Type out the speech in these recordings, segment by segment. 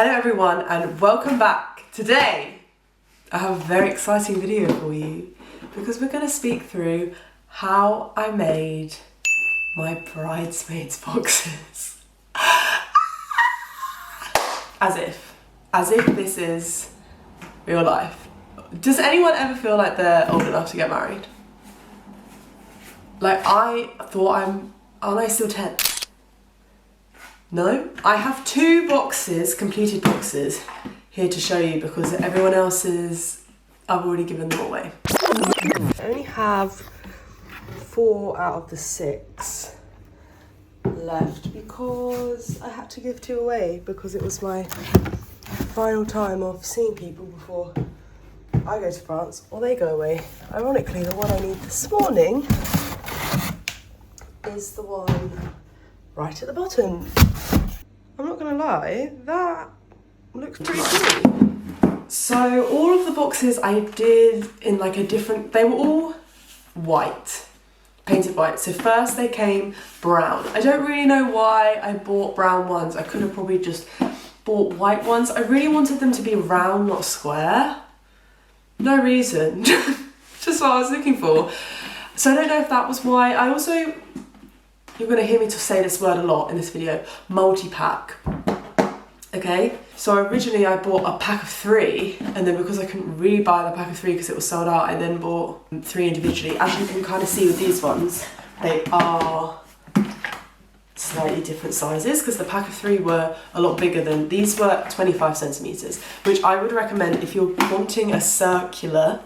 Hello everyone and welcome back. Today I have a very exciting video for you because we're going to speak through how I made my bridesmaids boxes. As if this is real life. Does anyone ever feel like they're old enough to get married? Like I thought aren't I still 10? No? I have two boxes, completed boxes, here to show you because everyone else's, I've already given them away. I only have 4 out of the 6 left because I had to give 2 away because it was my final time of seeing people before I go to France or they go away. Ironically, the one I need this morning is the one right at the bottom. I'm not gonna lie, that looks pretty cool. So all of the boxes I did in like a different, they were all white, painted white. So first they came brown. I don't really know why I bought brown ones. I could have probably just bought white ones. I really wanted them to be round, not square. No reason, just what I was looking for. So I don't know if that was why. I also, you're going to hear me to say this word a lot in this video, multi-pack, okay? So originally I bought a pack of 3 and then because I couldn't really buy the pack of 3 because it was sold out, I then bought 3 individually. As you can kind of see with these ones, they are slightly different sizes because the pack of 3 were a lot bigger than, these were 25 centimetres, which I would recommend if you're wanting a circular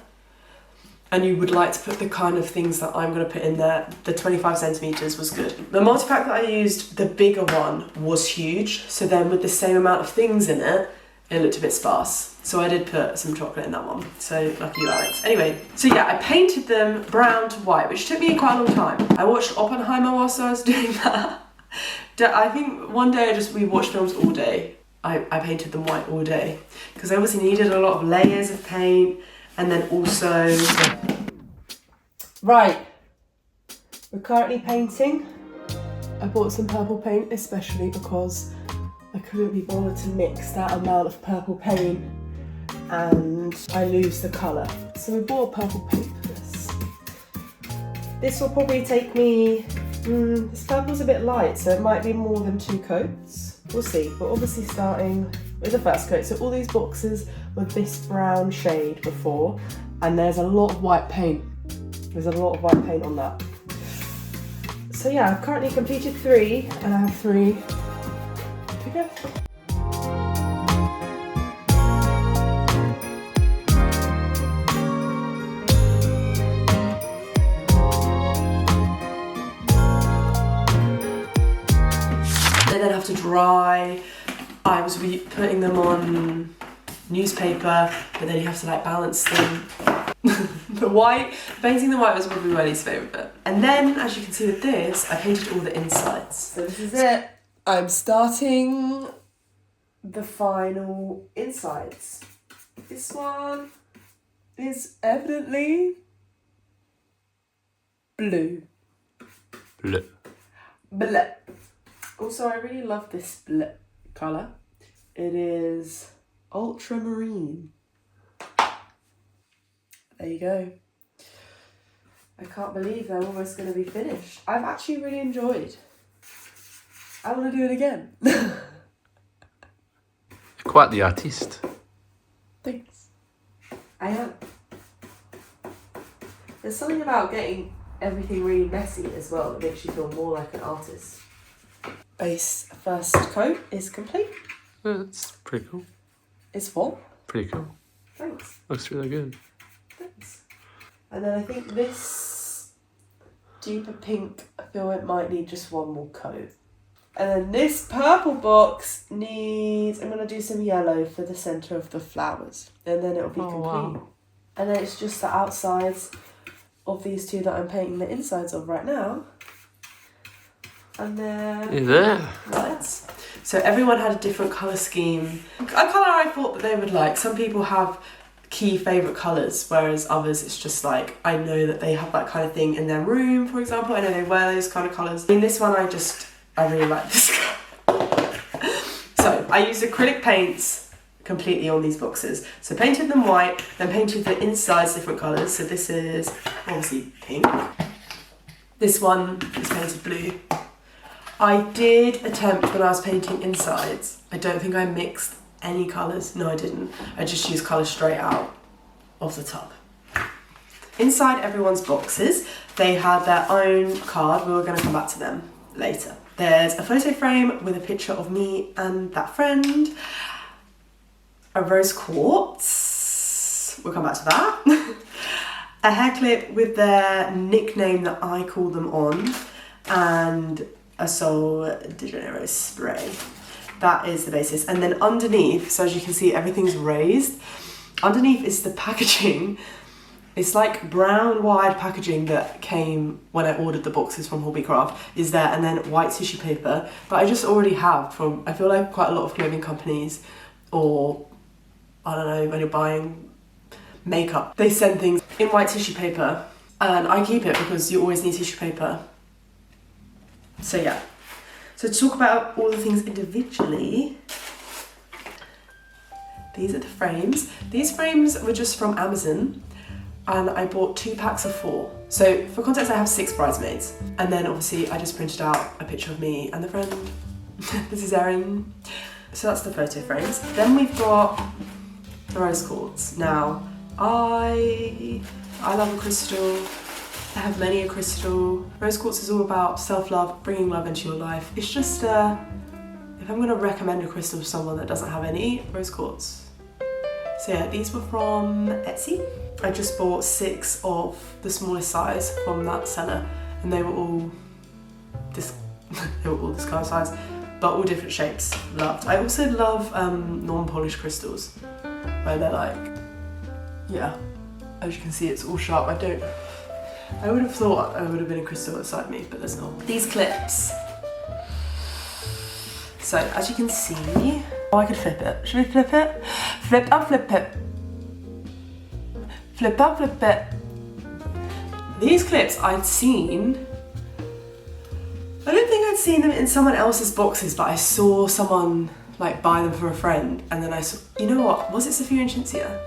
and you would like to put the kind of things that I'm going to put in there, the 25 centimetres was good. The multi-pack that I used, the bigger one, was huge. So then with the same amount of things in it, it looked a bit sparse. So I did put some chocolate in that one. So lucky you, Alex. Anyway, so yeah, I painted them brown to white, which took me quite a long time. I watched Oppenheimer whilst I was doing that. I think one day we watched films all day. I painted them white all day because I obviously needed a lot of layers of paint. And then also, right, we're currently painting. I bought some purple paint, especially because I couldn't be bothered to mix that amount of purple paint and I lose the colour. So we bought purple paint for this. This will probably take me, this purple's a bit light, so it might be more than 2 coats. We'll see, but obviously starting with the first coat. So all these boxes were this brown shade before, and there's a lot of white paint. There's a lot of white paint on that. So yeah, I've currently completed 3, and I have 3 to go. They then have to dry. I was putting them on newspaper, but then you have to like balance them. The white, painting the white was probably my least favourite bit. And then, as you can see with this, I painted all the insides. So this is it. I'm starting the final insides. This one is evidently blue. Blue. Blue. Also, I really love this blue colour. It is ultramarine. There you go. I can't believe they're almost going to be finished. I've actually really enjoyed. I want to do it again. Quite the artiste. Thanks. I am. There's something about getting everything really messy as well that makes you feel more like an artist. Base first coat is complete. Yeah, that's pretty cool. It's what? Pretty cool. Thanks. Looks really good. Thanks. And then I think this deeper pink, I feel it might need just one more coat. And then this purple box needs, I'm going to do some yellow for the centre of the flowers. And then it'll be complete. Wow. And then it's just the outsides of these 2 that I'm painting the insides of right now. And then You're there. Lights. So everyone had a different colour scheme. A colour I thought that they would like. Some people have key favourite colours, whereas others it's just like, I know that they have that kind of thing in their room, for example. I know they wear those kind of colours. In this one I really like this colour. So So I used acrylic paints completely on these boxes. So painted them white, then painted the insides different colours. So this is obviously pink. This one is painted blue. I did attempt when I was painting insides. I don't think I mixed any colours. No, I didn't. I just used colours straight out of the tub. Inside everyone's boxes, they had their own card. We were going to come back to them later. There's a photo frame with a picture of me and that friend. A rose quartz. We'll come back to that. A hair clip with their nickname that I call them on. And a Sol de Janeiro spray. That is the basis. And then underneath, so as you can see, everything's raised. Underneath is the packaging. It's like brown wide packaging that came when I ordered the boxes from Hobbycraft is there, and then white tissue paper. But I just already have from, I feel like quite a lot of clothing companies, or I don't know, when you're buying makeup, they send things in white tissue paper, and I keep it because you always need tissue paper. So yeah. So to talk about all the things individually, these are the frames. These frames were just from Amazon, and I bought 2 packs of 4. So for context, I have 6 bridesmaids. And then obviously I just printed out a picture of me and the friend. This is Erin. So that's the photo frames. Then we've got the rose quartz. Now, I love a crystal. I have many a crystal. Rose quartz is all about self-love, bringing love into your life. It's just, if I'm gonna recommend a crystal to someone that doesn't have any, rose quartz. So yeah, these were from Etsy. I just bought 6 of the smallest size from that seller, and they were all this kind of size, but all different shapes. Loved. I also love non-polished crystals, where they're like, yeah, as you can see, it's all sharp. I would have thought I would have been a crystal beside me, but there's not. These clips. So as you can see, oh, I could flip it. Should we flip it? Flip and flip it. Flip and flip it. These clips I'd seen, I don't think I'd seen them in someone else's boxes, but I saw someone like buy them for a friend, and then I saw, you know what, was it Sophia and Cinzia?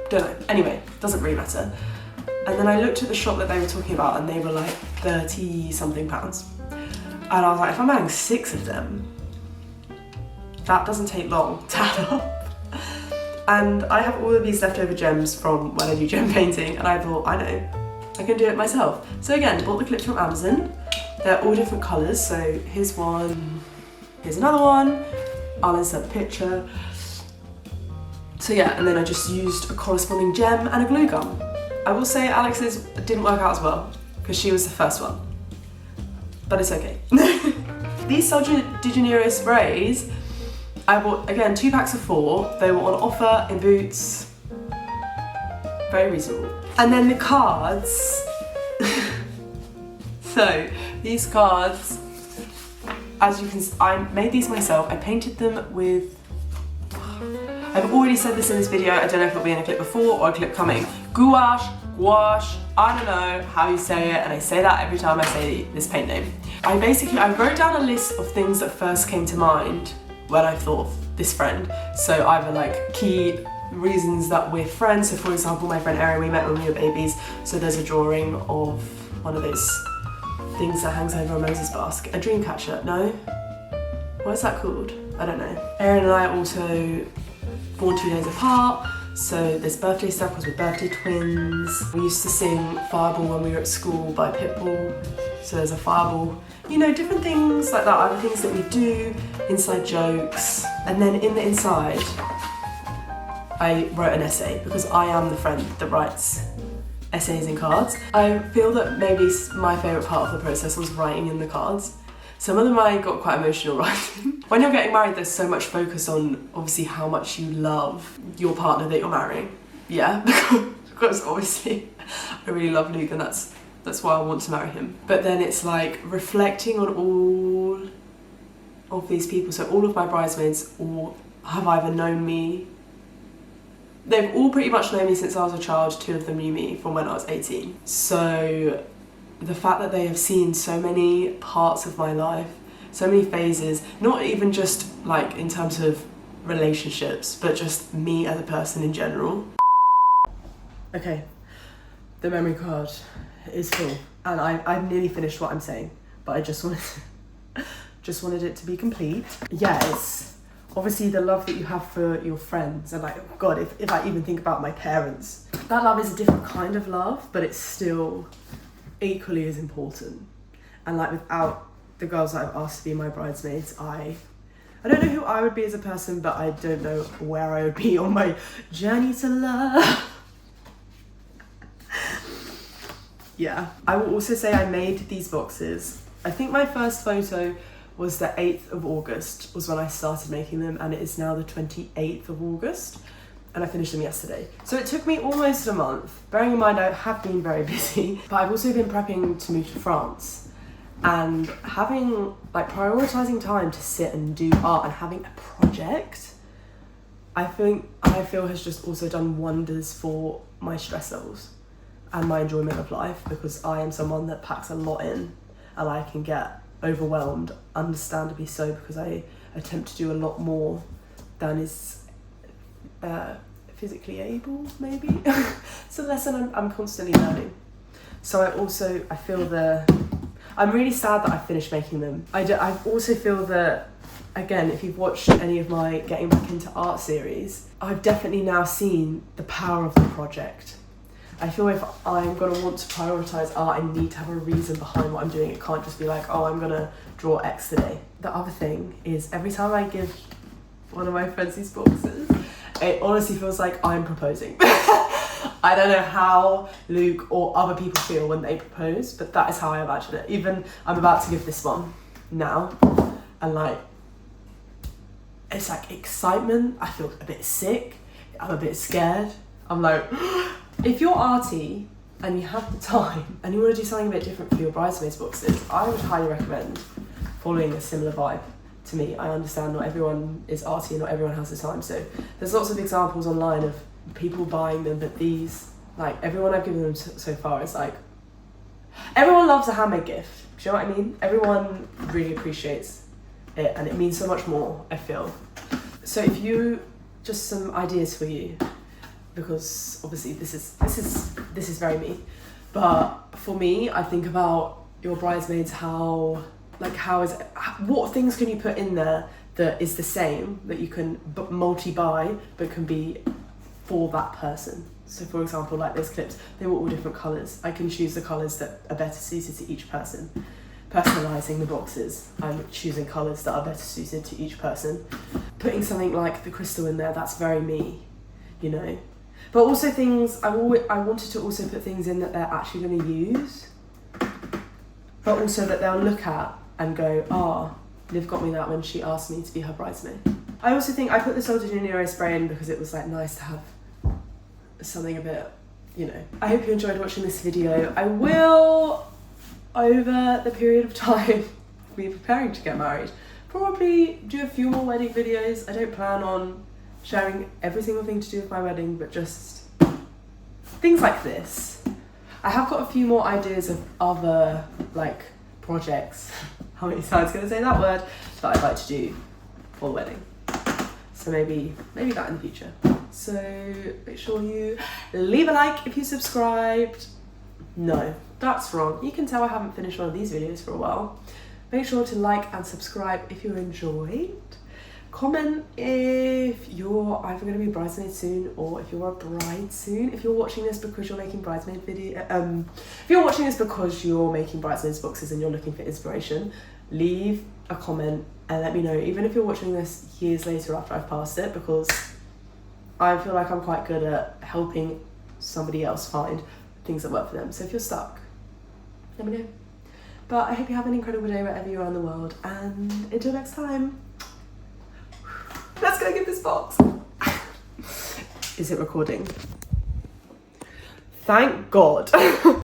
Don't know. Anyway, doesn't really matter. And then I looked at the shop that they were talking about, and they were like 30 something pounds. And I was like, if I'm adding 6 of them, that doesn't take long to add up. And I have all of these leftover gems from when I do gem painting, and I thought, I know, I can do it myself. So again, bought the clips from Amazon. They're all different colours, so here's one, here's another one. I'll insert the picture. So yeah, and then I just used a corresponding gem and a glue gun. I will say Alex's didn't work out as well, because she was the first one. But it's okay. These Sol de Janeiro sprays, I bought, again, 2 packs of 4. They were on offer in Boots. Very reasonable. And then the cards. So, these cards, as you can see, I made these myself. I painted them with, I've already said this in this video, I don't know if it'll be in a clip before or a clip coming. Gouache, I don't know how you say it, and I say that every time I say this paint name. I wrote down a list of things that first came to mind when I thought of this friend. So either like key reasons that we're friends. So for example, my friend Erin, we met when we were babies. So there's a drawing of one of those things that hangs over a Moses basket. A dream catcher, no? What is that called? I don't know. Erin and I also born 2 days apart. So there's birthday stuff because we're birthday twins. We used to sing Fireball when we were at school by Pitbull. So there's a Fireball. You know, different things like that, other things that we do, inside jokes. And then in the inside, I wrote an essay because I am the friend that writes essays and cards. I feel that maybe my favourite part of the process was writing in the cards. Some of them I got quite emotional writing. When you're getting married, there's so much focus on obviously how much you love your partner that you're marrying. Yeah, because obviously I really love Luke, and that's why I want to marry him. But then it's like reflecting on all of these people. So all of my bridesmaids all have either known me, they've all pretty much known me since I was a child. 2 of them knew me from when I was 18. So the fact that they have seen so many parts of my life, so many phases, not even just like in terms of relationships, but just me as a person in general. Okay, the memory card is full, and I've nearly finished what I'm saying, but I just wanted it to be complete. Yeah, it's obviously the love that you have for your friends, and like, oh God, if I even think about my parents, that love is a different kind of love, but it's still equally as important. And like, without the girls that I've asked to be my bridesmaids, I don't know who I would be as a person, but I don't know where I would be on my journey to love. Yeah, I will also say I made these boxes. I think my first photo was the 8th of August, was when I started making them, and it is now the 28th of August, and I finished them yesterday. So it took me almost a month, bearing in mind I have been very busy, but I've also been prepping to move to France, and having, like, prioritizing time to sit and do art and having a project, I feel has just also done wonders for my stress levels and my enjoyment of life, because I am someone that packs a lot in, and I can get overwhelmed, understandably so, because I attempt to do a lot more than is physically able, maybe. It's a lesson I'm constantly learning. So I feel I'm really sad that I finished making them. I also feel that, again, if you've watched any of my Getting Back Into Art series, I've definitely now seen the power of the project. I feel if I'm going to want to prioritise art, I need to have a reason behind what I'm doing. It can't just be like, oh, I'm going to draw X today. The other thing is, every time I give one of my friends these boxes, it honestly feels like I'm proposing. I don't know how Luke or other people feel when they propose, but that is how I imagine it. Even I'm about to give this one now, and like, it's like excitement. I feel a bit sick. I'm a bit scared. I'm like, if you're arty and you have the time and you want to do something a bit different for your bridesmaids boxes, I would highly recommend following a similar vibe to me. I understand not everyone is arty and not everyone has the time, so there's lots of examples online of people buying them, but these, like, everyone I've given them so far is like, everyone loves a handmade gift. Do you know what I mean? Everyone really appreciates it, and it means so much more, I feel. So if you, just some ideas for you, because obviously this is very me, but for me, I think about your bridesmaids, what things can you put in there that is the same, that you can multi-buy, but can be for that person. So for example, like those clips, they were all different colours. I can choose the colours that are better suited to each person. Personalising the boxes, I'm choosing colours that are better suited to each person. Putting something like the crystal in there, that's very me, you know. But also things, I wanted to also put things in that they're actually going to use, but also that they'll look at and go, ah, Liv got me that when she asked me to be her bridesmaid. I also think I put the Sol de Janeiro spray in because it was like nice to have something a bit, you know. I hope you enjoyed watching this video. I will, over the period of time, be preparing to get married. Probably do a few more wedding videos. I don't plan on sharing every single thing to do with my wedding, but just things like this. I have got a few more ideas of other, like, projects. How many times am I going to say that word? That I'd like to do for the wedding. So maybe that in the future. So make sure you leave a like if you subscribed. No, that's wrong. You can tell I haven't finished one of these videos for a while. Make sure to like and subscribe if you enjoyed. Comment if you're either going to be a bridesmaid soon or if you're a bride soon. If you're watching this because you're making bridesmaid video, if you're watching this because you're making bridesmaids boxes and you're looking for inspiration, leave a comment and let me know. Even if you're watching this years later after I've passed it, because I feel like I'm quite good at helping somebody else find things that work for them. So if you're stuck, let me know. But I hope you have an incredible day wherever you are in the world, and until next time. Let's go get this box. Is it recording? Thank God.